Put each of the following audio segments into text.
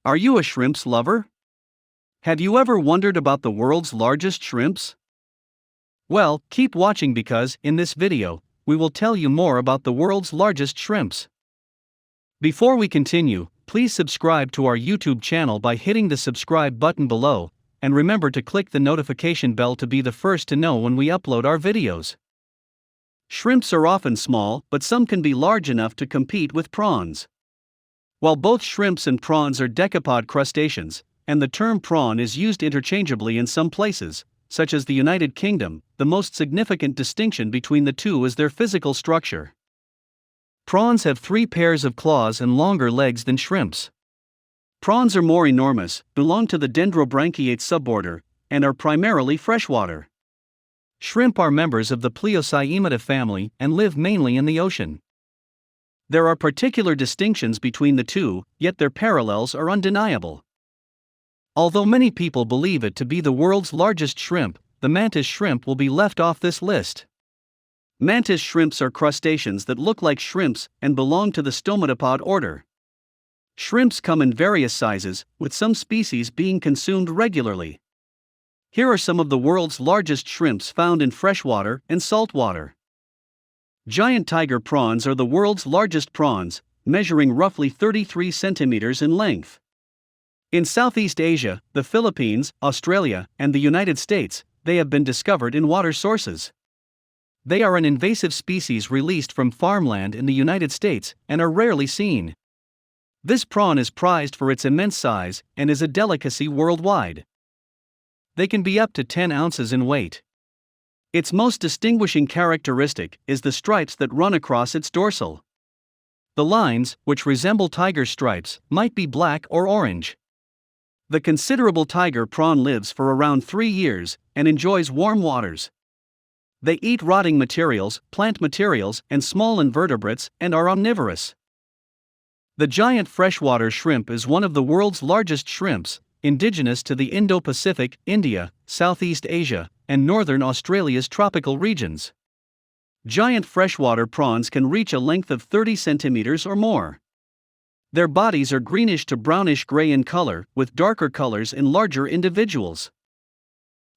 Are you a shrimps lover? Have you ever wondered about the world's largest shrimps? Well, keep watching because, in this video, we will tell you more about the world's largest shrimps. Before we continue, please subscribe to our YouTube channel by hitting the subscribe button below, and remember to click the notification bell to be the first to know when we upload our videos. Shrimps are often small, but some can be large enough to compete with prawns. While both shrimps and prawns are decapod crustaceans, and the term prawn is used interchangeably in some places, such as the United Kingdom, the most significant distinction between the two is their physical structure. Prawns have 3 pairs of claws and longer legs than shrimps. Prawns are more enormous, belong to the dendrobranchiate suborder, and are primarily freshwater. Shrimp are members of the Plesiocyemata family and live mainly in the ocean. There are particular distinctions between the two, yet their parallels are undeniable. Although many people believe it to be the world's largest shrimp, the mantis shrimp will be left off this list. Mantis shrimps are crustaceans that look like shrimps and belong to the stomatopod order. Shrimps come in various sizes, with some species being consumed regularly. Here are some of the world's largest shrimps found in freshwater and saltwater. Giant tiger prawns are the world's largest prawns, measuring roughly 33 centimeters in length. In Southeast Asia, the Philippines, Australia, and the United States, they have been discovered in water sources. They are an invasive species released from farmland in the United States and are rarely seen. This prawn is prized for its immense size and is a delicacy worldwide. They can be up to 10 ounces in weight. Its most distinguishing characteristic is the stripes that run across its dorsal. The lines, which resemble tiger stripes, might be black or orange. The considerable tiger prawn lives for around 3 years and enjoys warm waters. They eat rotting materials, plant materials, and small invertebrates, and are omnivorous. The giant freshwater shrimp is one of the world's largest shrimps, indigenous to the Indo-Pacific, India, Southeast Asia, and northern Australia's tropical regions. Giant freshwater prawns can reach a length of 30 centimeters or more. Their bodies are greenish to brownish gray in color, with darker colors in larger individuals.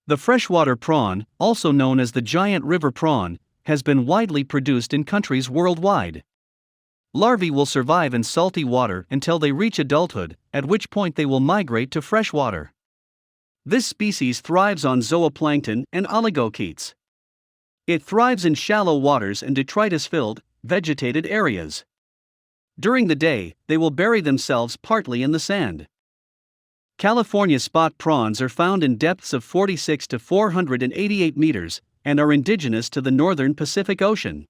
The freshwater prawn, also known as the giant river prawn, has been widely produced in countries worldwide. Larvae will survive in salty water until they reach adulthood, at which point they will migrate to freshwater. This species thrives on zooplankton and oligochaetes. It thrives in shallow waters and detritus-filled, vegetated areas. During the day, they will bury themselves partly in the sand. California spot prawns are found in depths of 46 to 488 meters and are indigenous to the northern Pacific Ocean,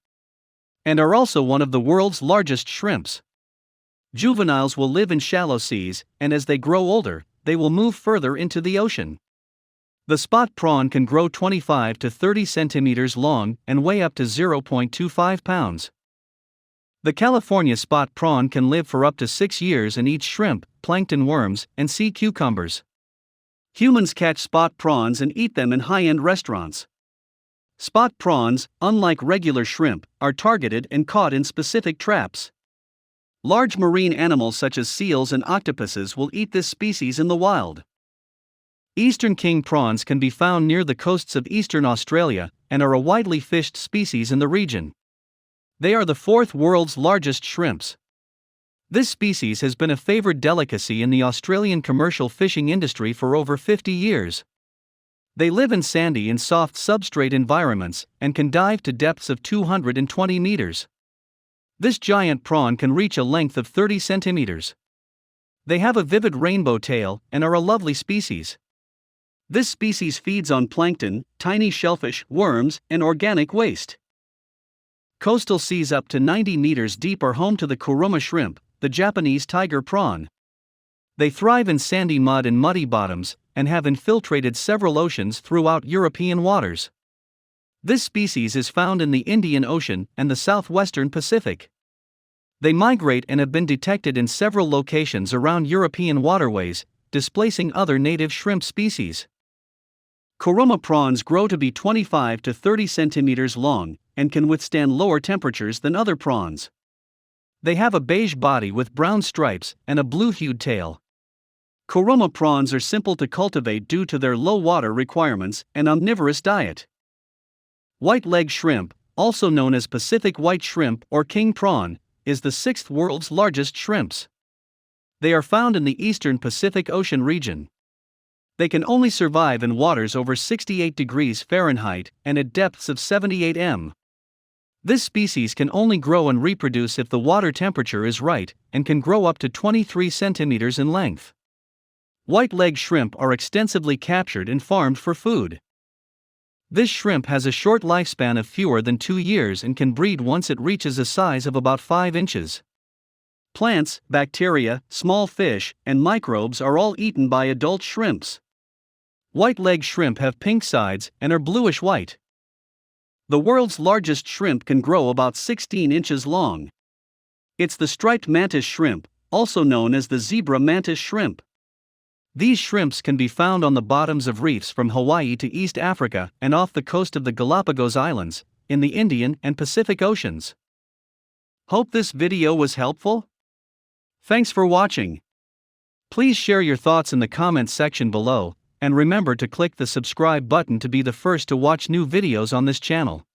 and are also one of the world's largest shrimps. Juveniles will live in shallow seas, and as they grow older, they will move further into the ocean. The spot prawn can grow 25 to 30 centimeters long and weigh up to 0.25 pounds. The California spot prawn can live for up to 6 years and eat shrimp, plankton worms, and sea cucumbers. Humans catch spot prawns and eat them in high-end restaurants. Spot prawns, unlike regular shrimp, are targeted and caught in specific traps. Large marine animals such as seals and octopuses will eat this species in the wild. Eastern king prawns can be found near the coasts of eastern Australia and are a widely fished species in the region. They are the 4th world's largest shrimps. This species has been a favored delicacy in the Australian commercial fishing industry for over 50 years. They live in sandy and soft substrate environments and can dive to depths of 220 meters. This giant prawn can reach a length of 30 centimeters. They have a vivid rainbow tail and are a lovely species. This species feeds on plankton, tiny shellfish, worms, and organic waste. Coastal seas up to 90 meters deep are home to the kuruma shrimp, the Japanese tiger prawn. They thrive in sandy mud and muddy bottoms, and have infiltrated several oceans throughout European waters. This species is found in the Indian Ocean and the southwestern Pacific. They migrate and have been detected in several locations around European waterways, displacing other native shrimp species. Kuruma prawns grow to be 25 to 30 centimeters long, and can withstand lower temperatures than other prawns. They have a beige body with brown stripes and a blue-hued tail. Kuroma prawns are simple to cultivate due to their low water requirements and omnivorous diet. White leg shrimp, also known as Pacific white shrimp or king prawn, is the sixth world's largest shrimps. They are found in the eastern Pacific Ocean region. They can only survive in waters over 68 degrees Fahrenheit and at depths of 78 m. This species can only grow and reproduce if the water temperature is right, and can grow up to 23 centimeters in length. White leg shrimp are extensively captured and farmed for food. This shrimp has a short lifespan of fewer than 2 years and can breed once it reaches a size of about 5 inches. Plants, bacteria, small fish, and microbes are all eaten by adult shrimps. White leg shrimp have pink sides and are bluish white. The world's largest shrimp can grow about 16 inches long. It's the striped mantis shrimp, also known as the zebra mantis shrimp. These shrimps can be found on the bottoms of reefs from Hawaii to East Africa and off the coast of the Galapagos Islands, in the Indian and Pacific Oceans. Hope this video was helpful. Thanks for watching. Please share your thoughts in the comments section below, and remember to click the subscribe button to be the first to watch new videos on this channel.